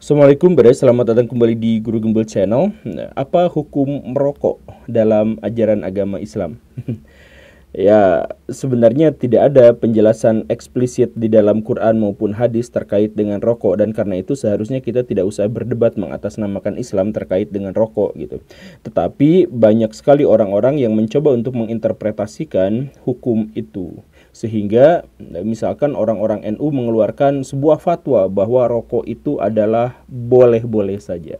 Assalamualaikum, selamat datang kembali di Guru Gembel Channel. Apa hukum merokok dalam ajaran agama Islam? Ya, sebenarnya tidak ada penjelasan eksplisit di dalam Quran maupun hadis terkait dengan rokok, dan karena itu seharusnya kita tidak usah berdebat mengatasnamakan Islam terkait dengan rokok gitu. Tetapi banyak sekali orang-orang yang mencoba untuk menginterpretasikan hukum itu. Sehingga misalkan orang-orang NU mengeluarkan sebuah fatwa bahwa rokok itu adalah boleh-boleh saja.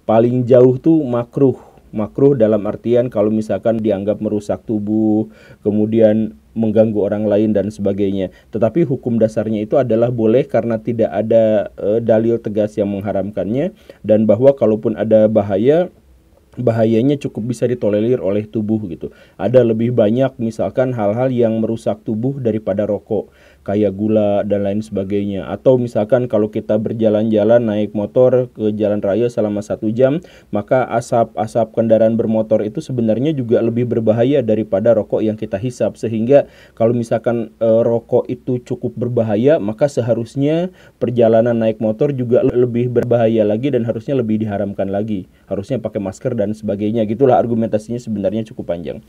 Paling jauh tuh makruh. Makruh dalam artian kalau misalkan dianggap merusak tubuh, kemudian mengganggu orang lain dan sebagainya. Tetapi hukum dasarnya itu adalah boleh karena tidak ada dalil tegas yang mengharamkannya, dan bahwa kalaupun ada bahayanya cukup bisa ditolerir oleh tubuh gitu. Ada lebih banyak misalkan hal-hal yang merusak tubuh daripada rokok, kayak gula dan lain sebagainya. Atau misalkan kalau kita berjalan-jalan naik motor ke jalan raya selama 1 jam, maka asap-asap kendaraan bermotor itu sebenarnya juga lebih berbahaya daripada rokok yang kita hisap. Sehingga kalau misalkan rokok itu cukup berbahaya, maka seharusnya perjalanan naik motor juga lebih berbahaya lagi dan harusnya lebih diharamkan lagi. Harusnya pakai masker dan sebagainya. Gitulah argumentasinya, sebenarnya cukup panjang.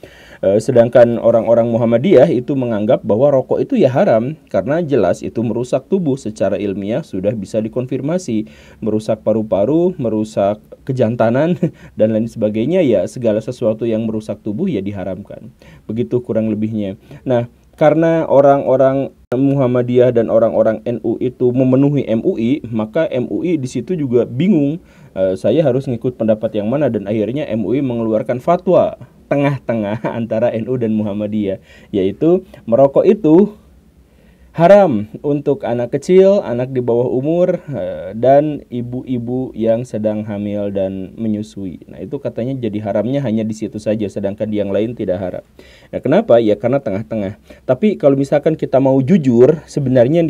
Sedangkan orang-orang Muhammadiyah itu menganggap bahwa rokok itu ya haram, karena jelas itu merusak tubuh. Secara ilmiah sudah bisa dikonfirmasi, merusak paru-paru, merusak kejantanan dan lain sebagainya. Ya, segala sesuatu yang merusak tubuh ya diharamkan. Begitu kurang lebihnya. Nah, karena orang-orang Muhammadiyah dan orang-orang NU itu memenuhi MUI, maka MUI di situ juga bingung. Saya harus ngikut pendapat yang mana, dan akhirnya MUI mengeluarkan fatwa tengah-tengah antara NU dan Muhammadiyah, yaitu merokok itu haram untuk anak kecil, anak di bawah umur, dan ibu-ibu yang sedang hamil dan menyusui. Nah, itu katanya jadi haramnya hanya di situ saja, sedangkan di yang lain tidak haram. Nah, kenapa? Ya karena tengah-tengah. Tapi kalau misalkan kita mau jujur, sebenarnya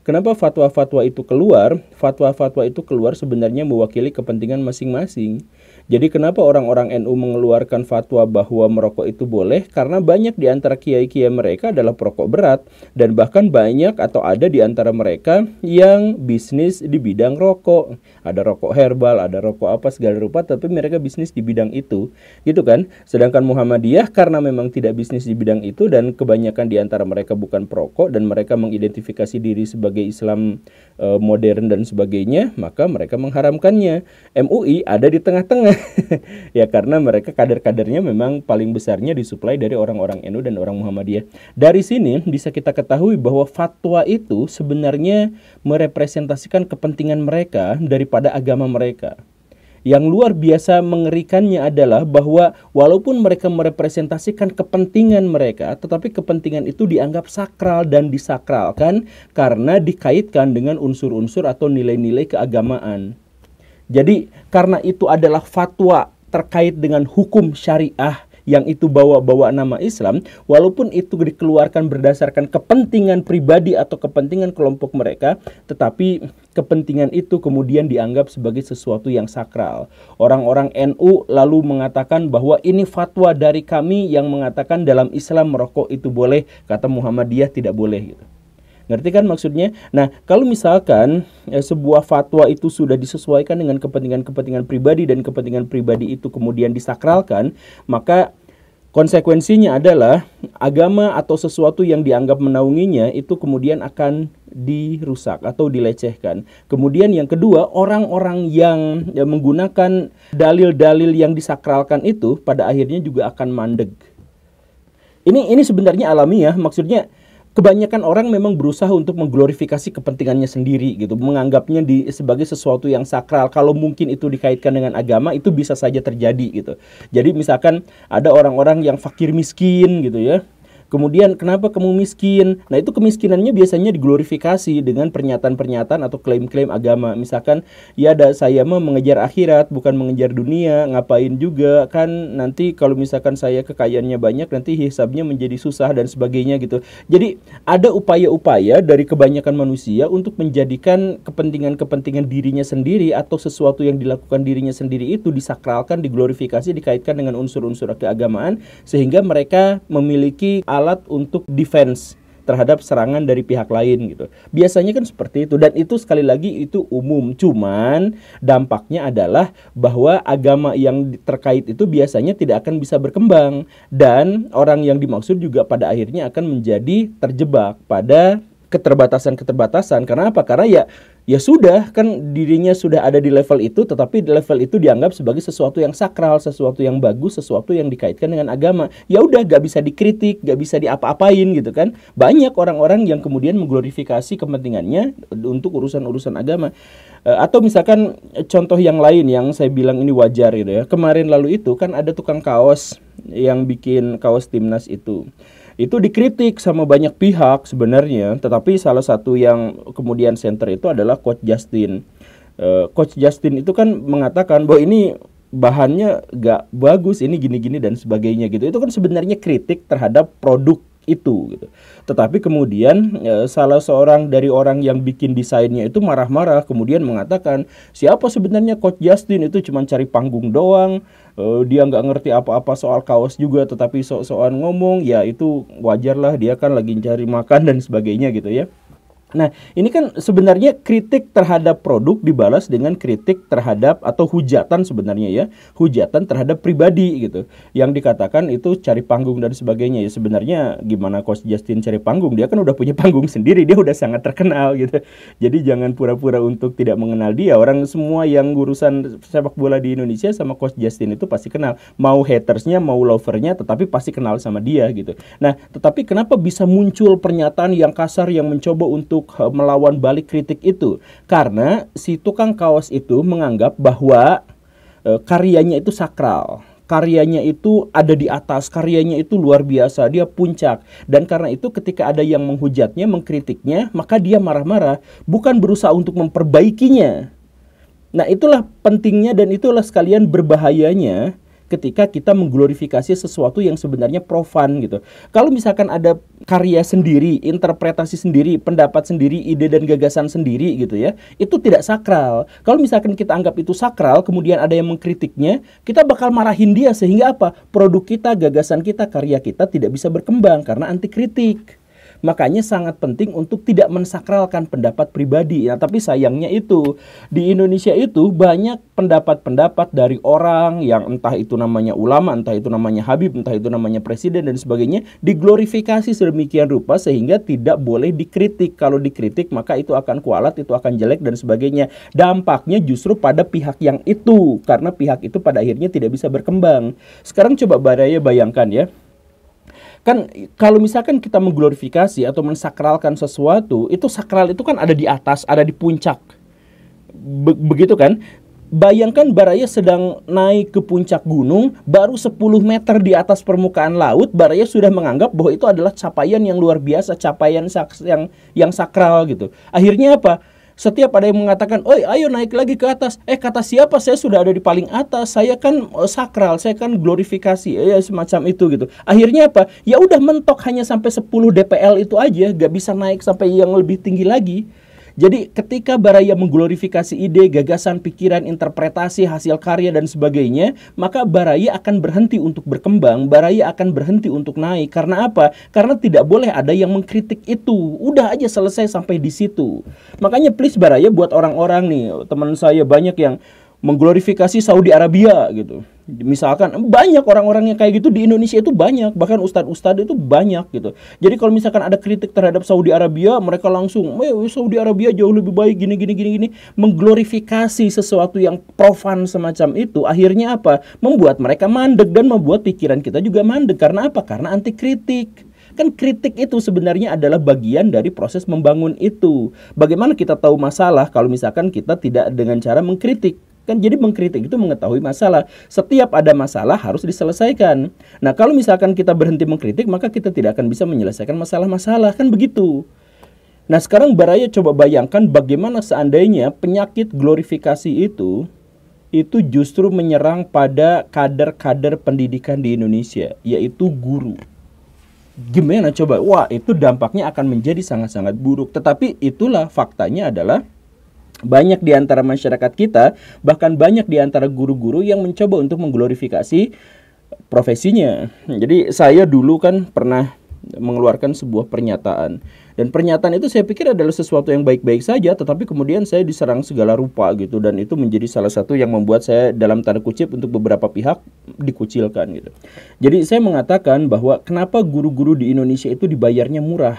kenapa fatwa-fatwa itu keluar? Fatwa-fatwa itu keluar sebenarnya mewakili kepentingan masing-masing. Jadi kenapa orang-orang NU mengeluarkan fatwa bahwa merokok itu boleh? Karena banyak di antara kiai-kiai mereka adalah perokok berat, dan bahkan banyak atau ada di antara mereka yang bisnis di bidang rokok. Ada rokok herbal, ada rokok apa segala rupa, tapi mereka bisnis di bidang itu, gitu kan? Sedangkan Muhammadiyah karena memang tidak bisnis di bidang itu, dan kebanyakan di antara mereka bukan perokok, dan mereka mengidentifikasi diri sebagai Islam modern dan sebagainya, maka mereka mengharamkannya. MUI ada di tengah-tengah. Ya karena mereka kader-kadernya memang paling besarnya disuplai dari orang-orang NU dan orang Muhammadiyah. Dari sini bisa kita ketahui bahwa fatwa itu sebenarnya merepresentasikan kepentingan mereka daripada agama mereka. Yang luar biasa mengerikannya adalah bahwa walaupun mereka merepresentasikan kepentingan mereka, tetapi kepentingan itu dianggap sakral dan disakralkan karena dikaitkan dengan unsur-unsur atau nilai-nilai keagamaan. Jadi karena itu adalah fatwa terkait dengan hukum syariah yang itu bawa nama Islam, walaupun itu dikeluarkan berdasarkan kepentingan pribadi atau kepentingan kelompok mereka, tetapi kepentingan itu kemudian dianggap sebagai sesuatu yang sakral. Orang-orang NU lalu mengatakan bahwa ini fatwa dari kami yang mengatakan dalam Islam merokok itu boleh, kata Muhammadiyah tidak boleh gitu. Ngerti kan maksudnya? Nah, kalau misalkan sebuah fatwa itu sudah disesuaikan dengan kepentingan-kepentingan pribadi, dan kepentingan pribadi itu kemudian disakralkan, maka konsekuensinya adalah agama atau sesuatu yang dianggap menaunginya itu kemudian akan dirusak atau dilecehkan. Kemudian yang kedua, orang-orang yang menggunakan dalil-dalil yang disakralkan itu pada akhirnya juga akan mandeg. Ini sebenarnya alamiah, maksudnya kebanyakan orang memang berusaha untuk mengglorifikasi kepentingannya sendiri gitu, menganggapnya sebagai sesuatu yang sakral. Kalau mungkin itu dikaitkan dengan agama, itu bisa saja terjadi gitu. Jadi misalkan ada orang-orang yang fakir miskin gitu ya, kemudian kenapa kamu miskin? Nah, itu kemiskinannya biasanya diglorifikasi dengan pernyataan-pernyataan atau klaim-klaim agama. Misalkan, ya saya mah mengejar akhirat bukan mengejar dunia, ngapain juga kan nanti kalau misalkan saya kekayaannya banyak nanti hisabnya menjadi susah dan sebagainya gitu. Jadi ada upaya-upaya dari kebanyakan manusia untuk menjadikan kepentingan-kepentingan dirinya sendiri atau sesuatu yang dilakukan dirinya sendiri itu disakralkan, diglorifikasi, dikaitkan dengan unsur-unsur keagamaan, sehingga mereka memiliki alat untuk defense terhadap serangan dari pihak lain gitu. Biasanya kan seperti itu, dan itu sekali lagi itu umum. Cuman dampaknya adalah bahwa agama yang terkait itu biasanya tidak akan bisa berkembang, dan orang yang dimaksud juga pada akhirnya akan menjadi terjebak pada keterbatasan-keterbatasan. Karena apa? Karena ya sudah, kan dirinya sudah ada di level itu, tetapi di level itu dianggap sebagai sesuatu yang sakral, sesuatu yang bagus, sesuatu yang dikaitkan dengan agama. Ya udah, gak bisa dikritik, gak bisa diapa-apain gitu kan. Banyak orang-orang yang kemudian mengglorifikasi kepentingannya untuk urusan-urusan agama. Atau misalkan contoh yang lain yang saya bilang ini wajar gitu ya. Kemarin lalu itu kan ada tukang kaos yang bikin kaos timnas itu dikritik sama banyak pihak sebenarnya, tetapi salah satu yang kemudian center itu adalah Coach Justin. Coach Justin itu kan mengatakan bahwa ini bahannya gak bagus, ini gini-gini dan sebagainya gitu. Itu kan sebenarnya kritik terhadap produk itu gitu. Tetapi kemudian salah seorang dari orang yang bikin desainnya itu marah-marah, kemudian mengatakan siapa sebenarnya Coach Justin, itu cuma cari panggung doang, dia nggak ngerti apa-apa soal kaos juga, tetapi soal ngomong, ya itu wajar lah, dia kan lagi cari makan dan sebagainya gitu ya. Nah, ini kan sebenarnya kritik terhadap produk dibalas dengan kritik terhadap, atau hujatan sebenarnya ya, hujatan terhadap pribadi gitu. Yang dikatakan itu cari panggung dan sebagainya. Ya sebenarnya gimana Coach Justin cari panggung? Dia kan udah punya panggung sendiri, dia udah sangat terkenal gitu. Jadi jangan pura-pura untuk tidak mengenal dia. Orang semua yang urusan sepak bola di Indonesia sama Coach Justin itu pasti kenal. Mau hatersnya, mau lovernya, tetapi pasti kenal sama dia gitu. Nah, tetapi kenapa bisa muncul pernyataan yang kasar yang mencoba untuk melawan balik kritik itu? Karena si tukang kaos itu menganggap bahwa karyanya itu sakral, karyanya itu ada di atas, karyanya itu luar biasa, dia puncak. Dan karena itu ketika ada yang menghujatnya, mengkritiknya, maka dia marah-marah, bukan berusaha untuk memperbaikinya. Nah, itulah pentingnya dan itulah sekalian berbahayanya ketika kita mengglorifikasi sesuatu yang sebenarnya profan gitu. Kalau misalkan ada karya sendiri, interpretasi sendiri, pendapat sendiri, ide dan gagasan sendiri gitu ya, itu tidak sakral. Kalau misalkan kita anggap itu sakral, kemudian ada yang mengkritiknya, kita bakal marahin dia, sehingga apa? Produk kita, gagasan kita, karya kita tidak bisa berkembang karena anti kritik. Makanya sangat penting untuk tidak mensakralkan pendapat pribadi. Nah, tapi sayangnya itu di Indonesia itu banyak pendapat-pendapat dari orang yang entah itu namanya ulama, entah itu namanya habib, entah itu namanya presiden dan sebagainya, diglorifikasi sedemikian rupa sehingga tidak boleh dikritik. Kalau dikritik maka itu akan kualat, itu akan jelek dan sebagainya. Dampaknya justru pada pihak yang itu, karena pihak itu pada akhirnya tidak bisa berkembang. Sekarang coba Baraya bayangkan ya. Kan kalau misalkan kita mengglorifikasi atau mensakralkan sesuatu, itu sakral itu kan ada di atas, ada di puncak. Begitu kan? Bayangkan Baraya sedang naik ke puncak gunung, baru 10 meter di atas permukaan laut, Baraya sudah menganggap bahwa itu adalah capaian yang luar biasa, capaian yang sakral gitu. Akhirnya apa? Setiap ada yang mengatakan, "Oi, ayo naik lagi ke atas." Kata siapa? Saya sudah ada di paling atas. Saya kan sakral, saya kan glorifikasi, ya semacam itu gitu. Akhirnya apa? Ya udah mentok hanya sampai 10 DPL itu aja, gak bisa naik sampai yang lebih tinggi lagi. Jadi ketika Baraya mengglorifikasi ide, gagasan, pikiran, interpretasi, hasil karya dan sebagainya, maka Baraya akan berhenti untuk berkembang, Baraya akan berhenti untuk naik. Karena apa? Karena tidak boleh ada yang mengkritik itu. Udah aja selesai sampai di situ. Makanya please Baraya, buat orang-orang nih, teman saya banyak yang mengglorifikasi Saudi Arabia gitu. Misalkan banyak orang-orang yang kayak gitu di Indonesia itu banyak, bahkan ustadz-ustadz itu banyak gitu. Jadi kalau misalkan ada kritik terhadap Saudi Arabia, mereka langsung, Saudi Arabia jauh lebih baik gini, mengglorifikasi sesuatu yang profan semacam itu. Akhirnya apa? Membuat mereka mandek dan membuat pikiran kita juga mandek. Karena apa? Karena anti kritik. Kan kritik itu sebenarnya adalah bagian dari proses membangun itu. Bagaimana kita tahu masalah kalau misalkan kita tidak dengan cara mengkritik? Kan jadi mengkritik itu mengetahui masalah. Setiap ada masalah harus diselesaikan. Nah, kalau misalkan kita berhenti mengkritik, maka kita tidak akan bisa menyelesaikan masalah-masalah. Kan begitu. Nah, sekarang Baraya coba bayangkan bagaimana seandainya penyakit glorifikasi itu justru menyerang pada kader-kader pendidikan di Indonesia, yaitu guru. Gimana coba? Wah, itu dampaknya akan menjadi sangat-sangat buruk. Tetapi itulah faktanya adalah banyak di antara masyarakat kita, bahkan banyak di antara guru-guru yang mencoba untuk mengglorifikasi profesinya. Jadi saya dulu kan pernah mengeluarkan sebuah pernyataan. Dan pernyataan itu saya pikir adalah sesuatu yang baik-baik saja, tetapi kemudian saya diserang segala rupa gitu, dan itu menjadi salah satu yang membuat saya dalam tanda kutip untuk beberapa pihak dikucilkan gitu. Jadi saya mengatakan bahwa kenapa guru-guru di Indonesia itu dibayarnya murah?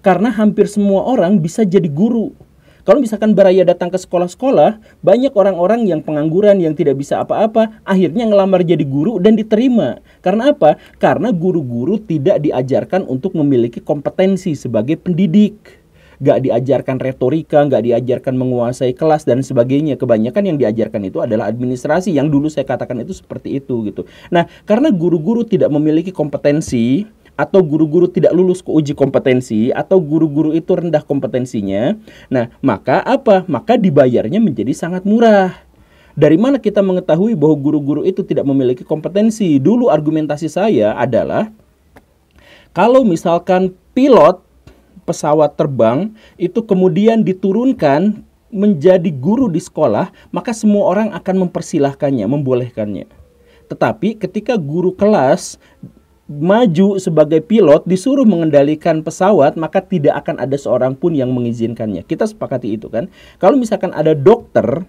Karena hampir semua orang bisa jadi guru. Kalau misalkan Baraya datang ke sekolah-sekolah, banyak orang-orang yang pengangguran, yang tidak bisa apa-apa, akhirnya ngelamar jadi guru dan diterima. Karena apa? Karena guru-guru tidak diajarkan untuk memiliki kompetensi sebagai pendidik. Gak diajarkan retorika, gak diajarkan menguasai kelas dan sebagainya. Kebanyakan yang diajarkan itu adalah administrasi, yang dulu saya katakan itu seperti itu gitu. Nah, karena guru-guru tidak memiliki kompetensi, atau guru-guru tidak lulus ke uji kompetensi, atau guru-guru itu rendah kompetensinya, nah maka apa? Maka dibayarnya menjadi sangat murah. Dari mana kita mengetahui bahwa guru-guru itu tidak memiliki kompetensi? Dulu argumentasi saya adalah, kalau misalkan pilot pesawat terbang itu kemudian diturunkan menjadi guru di sekolah, maka semua orang akan mempersilahkannya, membolehkannya. Tetapi ketika guru kelas maju sebagai pilot, disuruh mengendalikan pesawat, maka tidak akan ada seorang pun yang mengizinkannya. Kita sepakati itu kan. Kalau misalkan ada dokter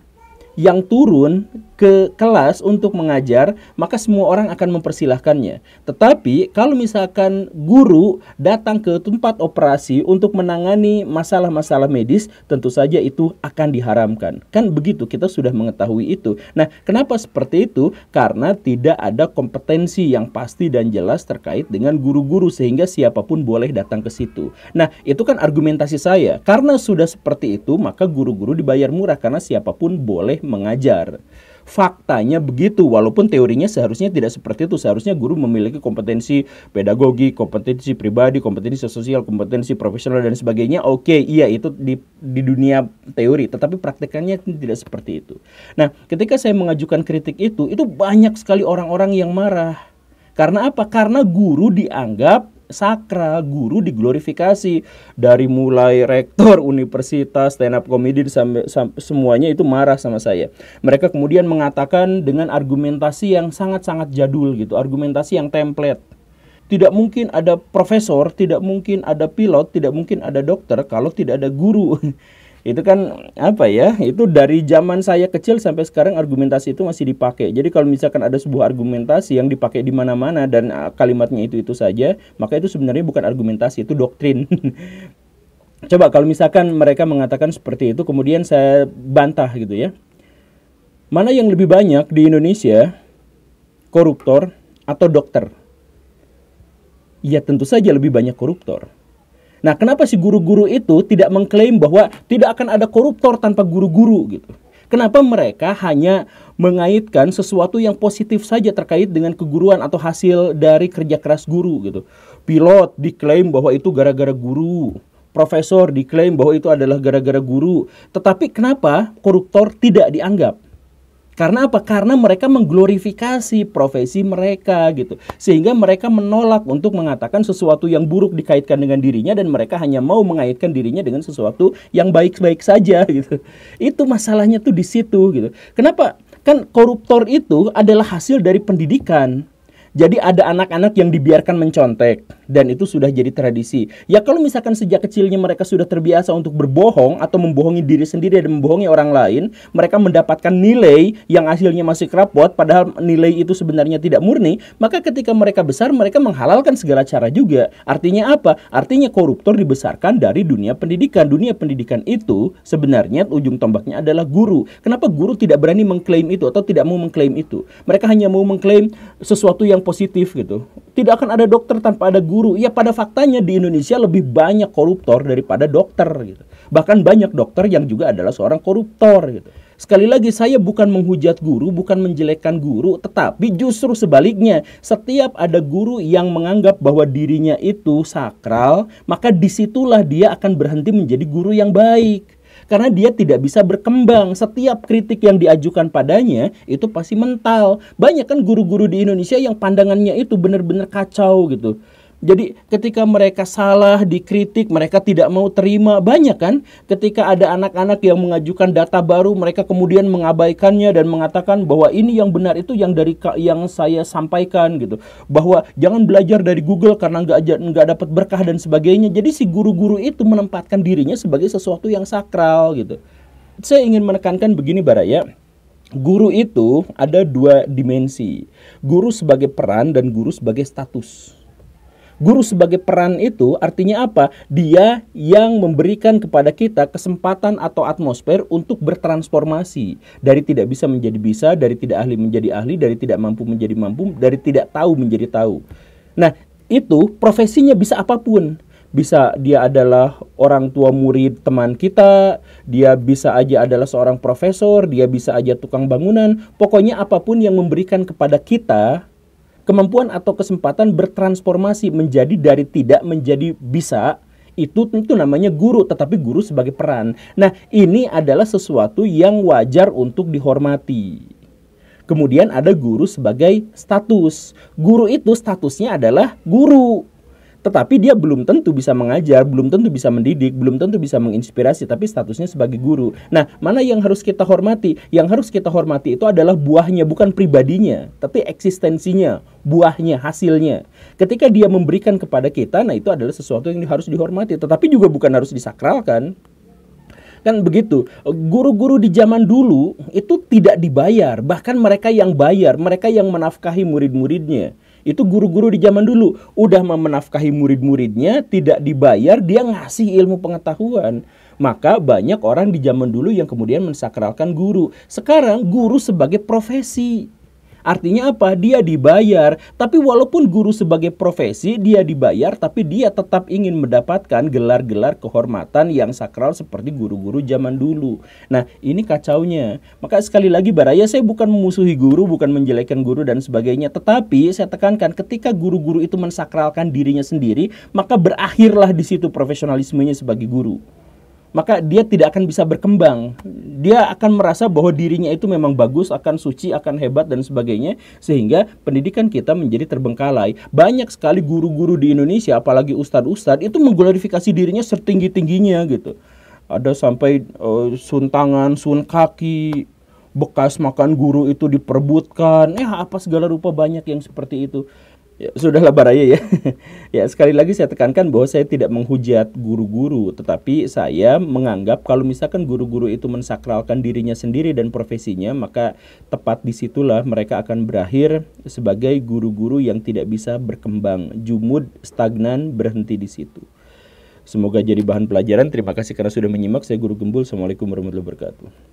yang turun ke kelas untuk mengajar, maka semua orang akan mempersilahkannya. Tetapi kalau misalkan guru datang ke tempat operasi untuk menangani masalah-masalah medis, tentu saja itu akan diharamkan. Kan begitu, kita sudah mengetahui itu. Nah, kenapa seperti itu? Karena tidak ada kompetensi yang pasti dan jelas terkait dengan guru-guru, sehingga siapapun boleh datang ke situ. Nah, itu kan argumentasi saya. Karena sudah seperti itu, maka guru-guru dibayar murah, karena siapapun boleh mengajar. Faktanya begitu, walaupun teorinya seharusnya tidak seperti itu. Seharusnya guru memiliki kompetensi pedagogi, kompetensi pribadi, kompetensi sosial, kompetensi profesional dan sebagainya. Oke, iya itu di dunia teori, tetapi praktekannya tidak seperti itu. Nah, ketika saya mengajukan kritik itu banyak sekali orang-orang yang marah. Karena apa? Karena guru dianggap sakral, guru diglorifikasi. Dari mulai rektor universitas, stand up comedy, sampai semuanya itu marah sama saya. Mereka kemudian mengatakan dengan argumentasi yang sangat-sangat jadul gitu, argumentasi yang template. Tidak mungkin ada profesor, tidak mungkin ada pilot, tidak mungkin ada dokter kalau tidak ada guru. Itu kan apa ya, itu dari zaman saya kecil sampai sekarang argumentasi itu masih dipakai. Jadi kalau misalkan ada sebuah argumentasi yang dipakai di mana-mana dan kalimatnya itu saja, maka itu sebenarnya bukan argumentasi, itu doktrin. Coba kalau misalkan mereka mengatakan seperti itu, kemudian saya bantah gitu ya. Mana yang lebih banyak di Indonesia, koruptor atau dokter? Ya tentu saja lebih banyak koruptor. Nah, kenapa si guru-guru itu tidak mengklaim bahwa tidak akan ada koruptor tanpa guru-guru gitu? Kenapa mereka hanya mengaitkan sesuatu yang positif saja terkait dengan keguruan atau hasil dari kerja keras guru gitu? Pilot diklaim bahwa itu gara-gara guru, profesor diklaim bahwa itu adalah gara-gara guru. Tetapi kenapa koruptor tidak dianggap? Karena apa? Karena mereka mengglorifikasi profesi mereka gitu. Sehingga mereka menolak untuk mengatakan sesuatu yang buruk dikaitkan dengan dirinya, dan mereka hanya mau mengaitkan dirinya dengan sesuatu yang baik-baik saja gitu. Itu masalahnya tuh di situ gitu. Kenapa? Kan koruptor itu adalah hasil dari pendidikan. Jadi ada anak-anak yang dibiarkan mencontek, dan itu sudah jadi tradisi. Ya kalau misalkan sejak kecilnya mereka sudah terbiasa untuk berbohong atau membohongi diri sendiri dan membohongi orang lain, mereka mendapatkan nilai yang hasilnya masih rapot, padahal nilai itu sebenarnya tidak murni, maka ketika mereka besar, mereka menghalalkan segala cara juga. Artinya apa? Artinya koruptor dibesarkan dari dunia pendidikan. Dunia pendidikan itu sebenarnya ujung tombaknya adalah guru. Kenapa guru tidak berani mengklaim itu atau tidak mau mengklaim itu? Mereka hanya mau mengklaim sesuatu yang positif gitu. Tidak akan ada dokter tanpa ada guru. Ya pada faktanya di Indonesia lebih banyak koruptor daripada dokter gitu. Bahkan banyak dokter yang juga adalah seorang koruptor gitu. Sekali lagi, saya bukan menghujat guru, bukan menjelekkan guru, tetapi justru sebaliknya. Setiap ada guru yang menganggap bahwa dirinya itu sakral, maka disitulah dia akan berhenti menjadi guru yang baik. Karena dia tidak bisa berkembang. Setiap kritik yang diajukan padanya itu pasti mental. Banyak kan guru-guru di Indonesia yang pandangannya itu benar-benar kacau gitu. Jadi ketika mereka salah, dikritik, mereka tidak mau terima. Banyak kan ketika ada anak-anak yang mengajukan data baru, mereka kemudian mengabaikannya dan mengatakan bahwa ini yang benar itu yang saya sampaikan gitu. Bahwa jangan belajar dari Google karena nggak dapat berkah dan sebagainya. Jadi si guru-guru itu menempatkan dirinya sebagai sesuatu yang sakral gitu. Saya ingin menekankan begini Baraya. Guru itu ada dua dimensi. Guru sebagai peran dan guru sebagai status. Guru sebagai peran itu artinya apa? Dia yang memberikan kepada kita kesempatan atau atmosfer untuk bertransformasi. Dari tidak bisa menjadi bisa, dari tidak ahli menjadi ahli, dari tidak mampu menjadi mampu, dari tidak tahu menjadi tahu. Nah, itu profesinya bisa apapun. Bisa dia adalah orang tua murid teman kita, dia bisa aja adalah seorang profesor, dia bisa aja tukang bangunan. Pokoknya apapun yang memberikan kepada kita kemampuan atau kesempatan bertransformasi menjadi dari tidak menjadi bisa, itu tentu namanya guru, tetapi guru sebagai peran. Nah, ini adalah sesuatu yang wajar untuk dihormati. Kemudian ada guru sebagai status. Guru itu statusnya adalah guru. Tetapi dia belum tentu bisa mengajar, belum tentu bisa mendidik, belum tentu bisa menginspirasi, tapi statusnya sebagai guru. Nah, mana yang harus kita hormati? Yang harus kita hormati itu adalah buahnya, bukan pribadinya, tapi eksistensinya, buahnya, hasilnya. Ketika dia memberikan kepada kita, nah itu adalah sesuatu yang harus dihormati, tetapi juga bukan harus disakralkan. Kan begitu. Guru-guru di zaman dulu itu tidak dibayar, bahkan mereka yang bayar, mereka yang menafkahi murid-muridnya. Itu guru-guru di zaman dulu udah menafkahi murid-muridnya, tidak dibayar, dia ngasih ilmu pengetahuan. Maka banyak orang di zaman dulu yang kemudian mensakralkan guru. Sekarang guru sebagai profesi. Artinya apa? Dia dibayar. Tapi walaupun guru sebagai profesi, dia dibayar, tapi dia tetap ingin mendapatkan gelar-gelar kehormatan yang sakral seperti guru-guru zaman dulu. Nah, ini kacaunya. Maka sekali lagi Baraya, saya bukan memusuhi guru, bukan menjelekkan guru dan sebagainya. Tetapi saya tekankan ketika guru-guru itu mensakralkan dirinya sendiri, maka berakhirlah di situ profesionalismenya sebagai guru. Maka dia tidak akan bisa berkembang. Dia akan merasa bahwa dirinya itu memang bagus, akan suci, akan hebat dan sebagainya, sehingga pendidikan kita menjadi terbengkalai. Banyak sekali guru-guru di Indonesia, apalagi ustadz-ustadz, itu mengglorifikasi dirinya setinggi-tingginya gitu. Ada sampai sun tangan, sun kaki, bekas makan guru itu diperebutkan, apa segala rupa banyak yang seperti itu. Ya, sudahlah Baraya ya. Ya, sekali lagi saya tekankan bahwa saya tidak menghujat guru-guru, tetapi saya menganggap kalau misalkan guru-guru itu mensakralkan dirinya sendiri dan profesinya, maka tepat disitulah mereka akan berakhir sebagai guru-guru yang tidak bisa berkembang, jumud, stagnan, berhenti di situ. Semoga jadi bahan pelajaran. Terima kasih karena sudah menyimak. Saya Guru Gembul. Assalamualaikum warahmatullahi wabarakatuh.